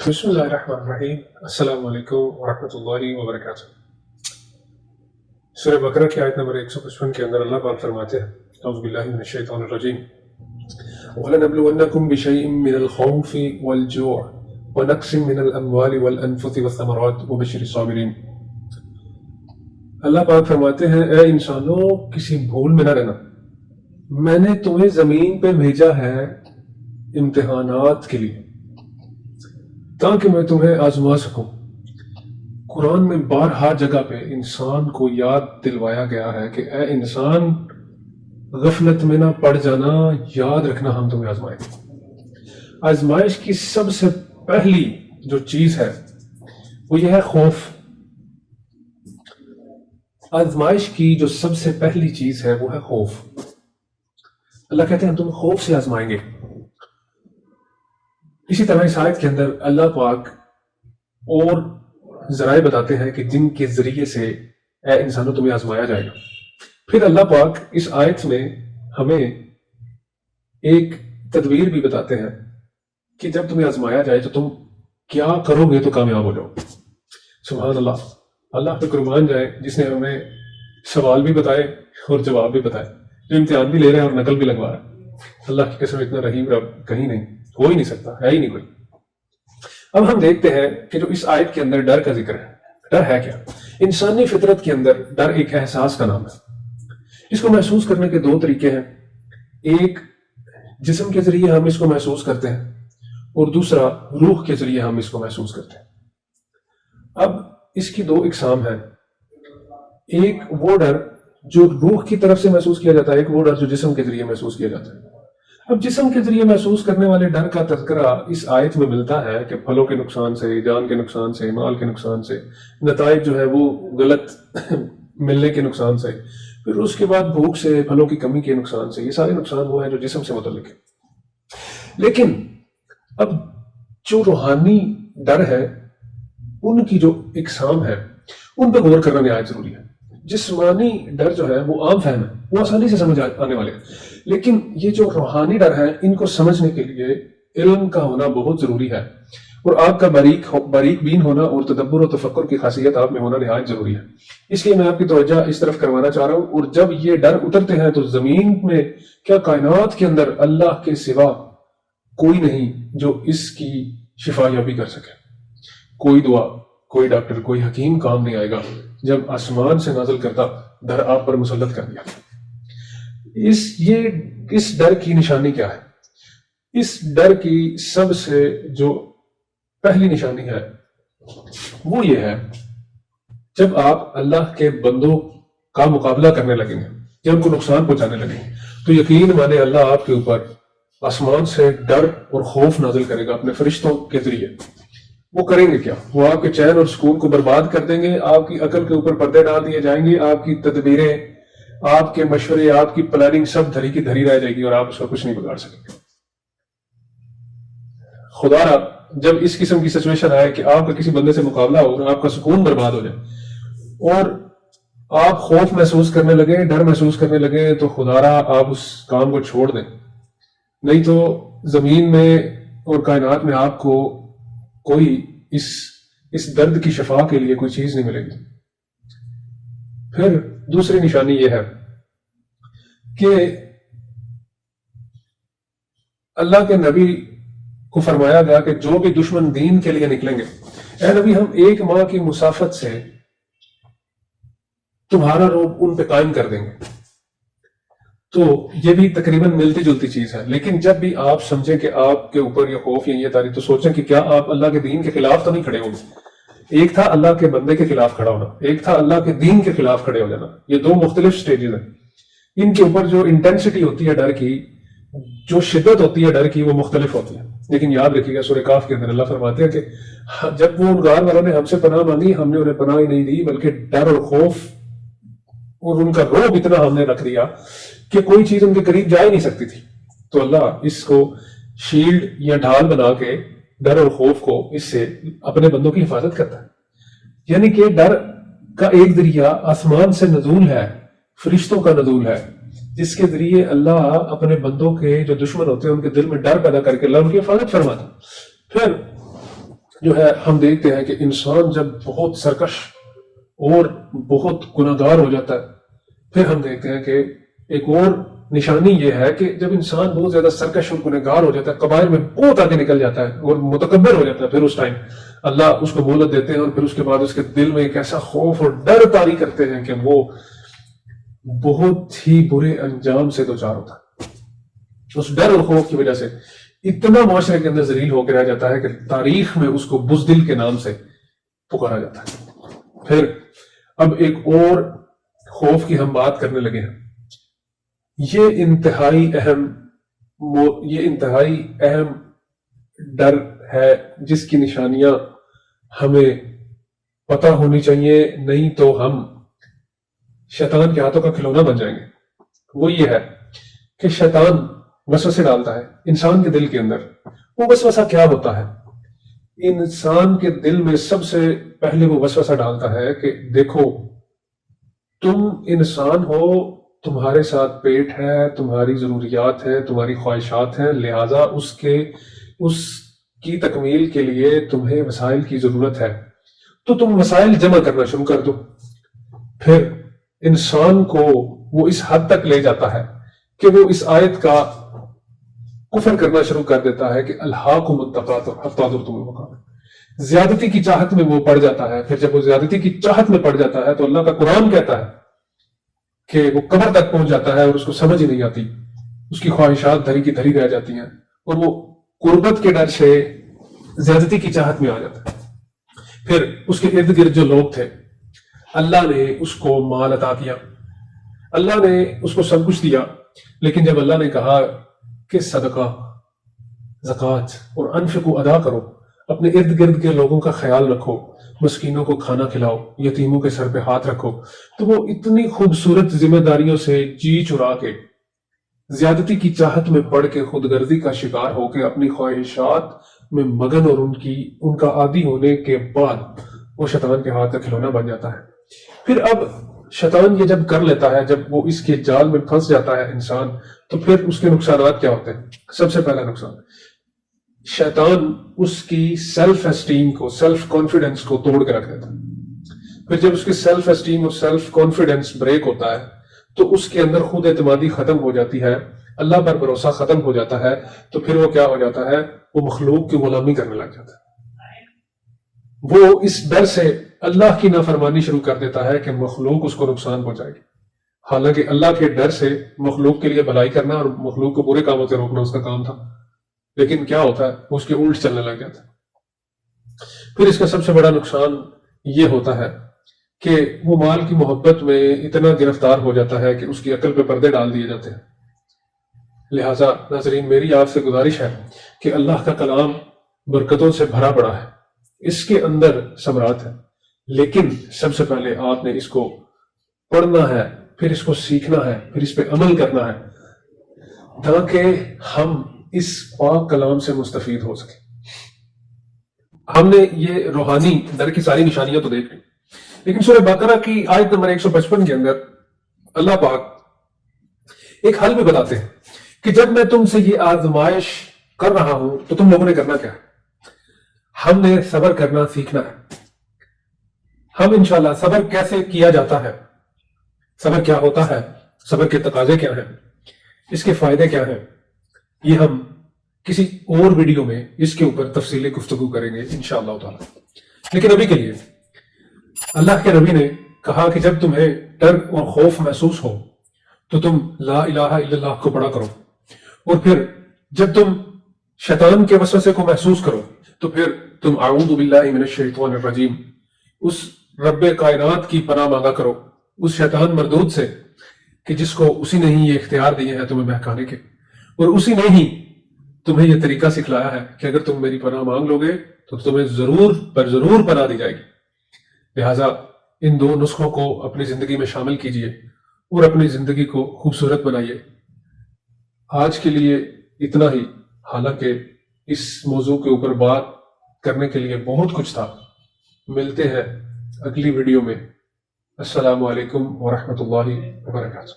بسم اللہ الرحمن الرحیم۔ السلام علیکم ورحمۃ اللہ وبرکاتہ۔ سورہ بقرہ کی آیت نمبر 155 کے اندر اللہ پاک فرماتے ہیں اعوذ باللہ من الشیطان الرجیم وَلَنَبْلُوَنَّكُمْ بِشَيْءٍ مِّنَ الْخَوْفِ وَالْجُوعِ وَنَقْصٍ مِّنَ الْأَمْوَالِ وَالْأَنفُسِ وَالثَّمَرَاتِ وَبَشِّرِ الصَّابِرِينَ۔ اللہ پاک فرماتے ہیں اے انسانوں، کسی بھول میں نہ رہنا، میں نے تمہیں زمین پہ بھیجا ہے امتحانات کے لیے تاکہ میں تمہیں آزما سکوں۔ قرآن میں بارہا جگہ پہ انسان کو یاد دلوایا گیا ہے کہ اے انسان، غفلت میں نہ پڑ جانا، یاد رکھنا ہم تمہیں آزمائیں گے۔ آزمائش کی سب سے پہلی جو چیز ہے وہ یہ ہے خوف۔ آزمائش کی جو سب سے پہلی چیز ہے وہ ہے خوف۔ اللہ کہتے ہیں ہم تمہیں خوف سے آزمائیں گے۔ اسی طرح اس آیت کے اندر اللہ پاک اور ذرائع بتاتے ہیں کہ جن کے ذریعے سے اے انسانوں تمہیں آزمایا جائے گا۔ پھر اللہ پاک اس آیت میں ہمیں ایک تدبیر بھی بتاتے ہیں کہ جب تمہیں آزمایا جائے تو تم کیا کرو گے تو کامیاب ہو جاؤ۔ سبحان اللہ، اللہ پہ قربان جائے جس نے ہمیں سوال بھی بتائے اور جواب بھی بتائے، جو امتحان بھی لے رہے ہیں اور نقل بھی لگوا رہا ہے۔ اللہ کی قسم اتنا رحیم رب کہیں نہیں، ہو ہی نہیں سکتا، ہے ہی نہیں کوئی۔ اب ہم دیکھتے ہیں کہ جو اس آیت کے اندر ڈر کا ذکر ہے، ڈر ہے کیا؟ انسانی فطرت کے اندر ڈر ایک احساس کا نام ہے۔ اس کو محسوس کرنے کے دو طریقے ہیں، ایک جسم کے ذریعے ہم اس کو محسوس کرتے ہیں اور دوسرا روح کے ذریعے ہم اس کو محسوس کرتے ہیں۔ اب اس کی دو اقسام ہیں، ایک وہ ڈر جو روح کی طرف سے محسوس کیا جاتا ہے، ایک وہ ڈر جو جسم کے ذریعے محسوس کیا جاتا ہے۔ اب جسم کے ذریعے محسوس کرنے والے ڈر کا تذکرہ اس آیت میں ملتا ہے کہ پھلوں کے نقصان سے، جان کے نقصان سے، مال کے نقصان سے، نتائج جو ہے وہ غلط ملنے کے نقصان سے، پھر اس کے بعد بھوک سے، پھلوں کی کمی کے نقصان سے۔ یہ سارے نقصان وہ ہیں جو جسم سے متعلق ہیں۔ لیکن اب جو روحانی ڈر ہے ان کی جو اقسام ہے ان پہ غور کرنا نہایت ضروری ہے۔ جسمانی ڈر جو ہے وہ عام فہم ہے، وہ آسانی سے سمجھ آنے والے ہیں، لیکن یہ جو روحانی ڈر ہے ان کو سمجھنے کے لیے علم کا ہونا بہت ضروری ہے، اور آپ کا باریک بین ہونا اور تدبر و تفکر کی خاصیت آپ میں ہونا نہایت ضروری ہے۔ اس لیے میں آپ کی توجہ اس طرف کروانا چاہ رہا ہوں، اور جب یہ ڈر اترتے ہیں تو زمین میں کیا کائنات کے اندر اللہ کے سوا کوئی نہیں جو اس کی شفا یابی کر سکے۔ کوئی دعا، کوئی ڈاکٹر، کوئی حکیم کام نہیں آئے گا جب آسمان سے نازل کرتا ڈر آپ پر مسلط کر دیا۔ اس ڈر کی نشانی کیا ہے؟ اس ڈر کی سب سے جو پہلی نشانی ہے وہ یہ ہے، جب آپ اللہ کے بندوں کا مقابلہ کرنے لگیں گے یا ان کو نقصان پہنچانے لگیں گے تو یقین مانے اللہ آپ کے اوپر آسمان سے ڈر اور خوف نازل کرے گا اپنے فرشتوں کے ذریعے۔ وہ کریں گے کیا؟ وہ آپ کے چین اور سکون کو برباد کر دیں گے، آپ کی عقل کے اوپر پردے ڈال دیے جائیں گے، آپ کی تدبیریں، آپ کے مشورے، آپ کی پلاننگ سب دھری کی دھری رہ جائے گی اور آپ اس کا کچھ نہیں بگاڑ سکیں گے۔ خدا را جب اس قسم کی سچویشن آئے کہ آپ کا کسی بندے سے مقابلہ ہو اور آپ کا سکون برباد ہو جائے اور آپ خوف محسوس کرنے لگے، ڈر محسوس کرنے لگے، تو خدا را آپ اس کام کو چھوڑ دیں، نہیں تو زمین میں اور کائنات میں آپ کو کوئی اس درد کی شفا کے لیے کوئی چیز نہیں ملے گی۔ پھر دوسری نشانی یہ ہے کہ اللہ کے نبی کو فرمایا گیا کہ جو بھی دشمن دین کے لیے نکلیں گے، اے نبی ہم 1 ماہ کی مسافت سے تمہارا رعب ان پہ قائم کر دیں گے۔ تو یہ بھی تقریباً ملتی جلتی چیز ہے، لیکن جب بھی آپ سمجھیں کہ آپ کے اوپر یہ خوف یا یہ تاریخ، تو سوچیں کہ کیا آپ اللہ کے دین کے خلاف تو نہیں کھڑے ہوں گے۔ ایک تھا اللہ کے بندے کے خلاف کھڑا ہونا، ایک تھا اللہ کے دین کے خلاف کھڑے ہو جانا۔ یہ دو مختلف سٹیجز ہیں، ان کے اوپر جو انٹینسٹی ہوتی ہے ڈر کی، جو شدت ہوتی ہے ڈر کی، وہ مختلف ہوتی ہے۔ لیکن یاد رکھیے گا سورہ کاف کے اندر اللہ فرماتے ہیں کہ جب وہ ان غار والوں نے ہم سے پناہ مانگی، ہم نے انہیں پناہ ہی نہیں دی، بلکہ ڈر اور خوف اور ان کا رعب اتنا ہم نے رکھ دیا کہ کوئی چیز ان کے قریب جا ہی نہیں سکتی تھی۔ تو اللہ اس کو شیلڈ یا ڈھال بنا کے ڈر اور خوف کو اس سے اپنے بندوں کی حفاظت کرتا ہے۔ یعنی کہ ڈر کا ایک ذریعہ آسمان سے نزول ہے، فرشتوں کا نزول ہے، جس کے ذریعے اللہ اپنے بندوں کے جو دشمن ہوتے ہیں ان کے دل میں ڈر پیدا کر کے اللہ ان کی حفاظت فرماتا۔ پھر جو ہے ہم دیکھتے ہیں کہ انسان جب بہت سرکش اور بہت گناہگار ہو جاتا ہے، پھر ہم دیکھتے ہیں کہ ایک اور نشانی یہ ہے کہ جب انسان بہت زیادہ سرکش اور گنہگار ہو جاتا ہے، کبائر میں بہت آگے نکل جاتا ہے اور متکبر ہو جاتا ہے، پھر اس ٹائم اللہ اس کو مہلت دیتے ہیں اور پھر اس کے بعد اس کے دل میں ایک ایسا خوف اور ڈر طاری کرتے ہیں کہ وہ بہت ہی برے انجام سے دوچار ہوتا ہے۔ اس ڈر اور خوف کی وجہ سے اتنا معاشرے کے اندر ذلیل ہو کے رہ جاتا ہے کہ تاریخ میں اس کو بزدل کے نام سے پکارا جاتا ہے۔ پھر اب ایک اور خوف کی ہم بات کرنے لگے ہیں۔ یہ انتہائی اہم ڈر ہے جس کی نشانیاں ہمیں پتہ ہونی چاہیے، نہیں تو ہم شیطان کے ہاتھوں کا کھلونا بن جائیں گے۔ وہ یہ ہے کہ شیطان وسوسے ڈالتا ہے انسان کے دل کے اندر۔ وہ وسوسہ کیا ہوتا ہے؟ انسان کے دل میں سب سے پہلے وہ وسوسہ ڈالتا ہے کہ دیکھو تم انسان ہو، تمہارے ساتھ پیٹ ہے، تمہاری ضروریات ہیں، تمہاری خواہشات ہیں، لہٰذا اس کی تکمیل کے لیے تمہیں وسائل کی ضرورت ہے، تو تم وسائل جمع کرنا شروع کر دو۔ پھر انسان کو وہ اس حد تک لے جاتا ہے کہ وہ اس آیت کا کفر کرنا شروع کر دیتا ہے کہ الہاکم التکاثر حتی زرتم المقابر، زیادتی کی چاہت میں وہ پڑ جاتا ہے۔ پھر جب وہ زیادتی کی چاہت میں پڑ جاتا ہے تو اللہ کا قرآن کہتا ہے کہ وہ قبر تک پہنچ جاتا ہے اور اس کو سمجھ ہی نہیں آتی، اس کی خواہشات دھری کی دھری رہ جاتی ہیں اور وہ قربت کے ڈر سے زیادتی کی چاہت میں آ جاتا ہے۔ پھر اس کے ارد گرد جو لوگ تھے، اللہ نے اس کو مال عطا کیا، اللہ نے اس کو سب کچھ دیا، لیکن جب اللہ نے کہا کہ صدقہ، زکوٰۃ اور انفقوا ادا کرو، اپنے ارد گرد کے لوگوں کا خیال رکھو، مسکینوں کو کھانا کھلاؤ، یتیموں کے سر پہ ہاتھ رکھو، تو وہ اتنی خوبصورت ذمہ داریوں سے جی چرا کے، زیادتی کی چاہت میں پڑ کے، خود غرضی کا شکار ہو کے، اپنی خواہشات میں مگن اور ان کا عادی ہونے کے بعد وہ شیطان کے ہاتھ کا کھلونا بن جاتا ہے۔ پھر اب شیطان یہ جب کر لیتا ہے، جب وہ اس کے جال میں پھنس جاتا ہے انسان، تو پھر اس کے نقصانات کیا ہوتے ہیں؟ سب سے پہلا نقصان، شیطان اس کی سیلف اسٹیم کو، سیلف کانفیڈنس کو توڑ کے رکھ دیتا ہے۔ پھر جب اس کی سیلف اسٹیم اور سیلف کانفیڈنس بریک ہوتا ہے تو اس کے اندر خود اعتمادی ختم ہو جاتی ہے، اللہ پر بھروسہ ختم ہو جاتا ہے، تو پھر وہ کیا ہو جاتا ہے؟ وہ مخلوق کی غلامی کرنے لگ جاتا ہے۔ وہ اس ڈر سے اللہ کی نافرمانی شروع کر دیتا ہے کہ مخلوق اس کو نقصان پہنچائے گی، حالانکہ اللہ کے ڈر سے مخلوق کے لیے بھلائی کرنا اور مخلوق کو برے کاموں سے روکنا اس کا کام تھا، لیکن کیا ہوتا ہے؟ وہ اس کے الٹ چلنے لگ جاتا ہے۔ پھر اس کا سب سے بڑا نقصان یہ ہوتا ہے کہ وہ مال کی محبت میں اتنا گرفتار ہو جاتا ہے کہ اس کی عقل پہ پردے ڈال دیے جاتے ہیں۔ لہٰذا ناظرین، میری آپ سے گزارش ہے کہ اللہ کا کلام برکتوں سے بھرا پڑا ہے، اس کے اندر ثمرات ہیں، لیکن سب سے پہلے آپ نے اس کو پڑھنا ہے، پھر اس کو سیکھنا ہے، پھر اس پہ عمل کرنا ہے، تاکہ ہم اس پاک کلام سے مستفید ہو سکیں۔ ہم نے یہ روحانی ڈر کی ساری نشانیاں تو دیکھ لی، لیکن سورہ بقرہ کی آیت نمبر 155 کے اندر اللہ پاک ایک حل بھی بتاتے ہیں کہ جب میں تم سے یہ آزمائش کر رہا ہوں تو تم لوگوں نے کرنا کیا ہے؟ ہم نے صبر کرنا سیکھنا ہے۔ ہم انشاءاللہ صبر کیسے کیا جاتا ہے، صبر کیا ہوتا ہے، صبر کے تقاضے کیا ہیں، اس کے فائدے کیا ہیں، یہ ہم کسی اور ویڈیو میں اس کے اوپر تفصیلی گفتگو کریں گے انشاءاللہ تعالی۔ لیکن ابھی کے لیے اللہ کے نبی نے کہا کہ جب تمہیں ڈر اور خوف محسوس ہو تو تم لا الہ الا اللہ کو پڑھا کرو، اور پھر جب تم شیطان کے وسوسے کو محسوس کرو تو پھر تم اعوذ باللہ من الشیطان الرجیم، اس رب کائنات کی پناہ مانگا کرو، اس شیطان مردود سے کہ جس کو اسی نے ہی یہ اختیار دیے ہیں تمہیں بہکانے کے، اور اسی نے ہی تمہیں یہ طریقہ سکھلایا ہے کہ اگر تم میری پناہ مانگ لو گے تو تمہیں ضرور پر ضرور پناہ دی جائے گی۔ لہٰذا ان دو نسخوں کو اپنی زندگی میں شامل کیجئے اور اپنی زندگی کو خوبصورت بنائیے۔ آج کے لیے اتنا ہی، حالانکہ اس موضوع کے اوپر بات کرنے کے لیے بہت کچھ تھا۔ ملتے ہیں اگلی ویڈیو میں۔ السلام علیکم ورحمۃ اللہ وبرکاتہ۔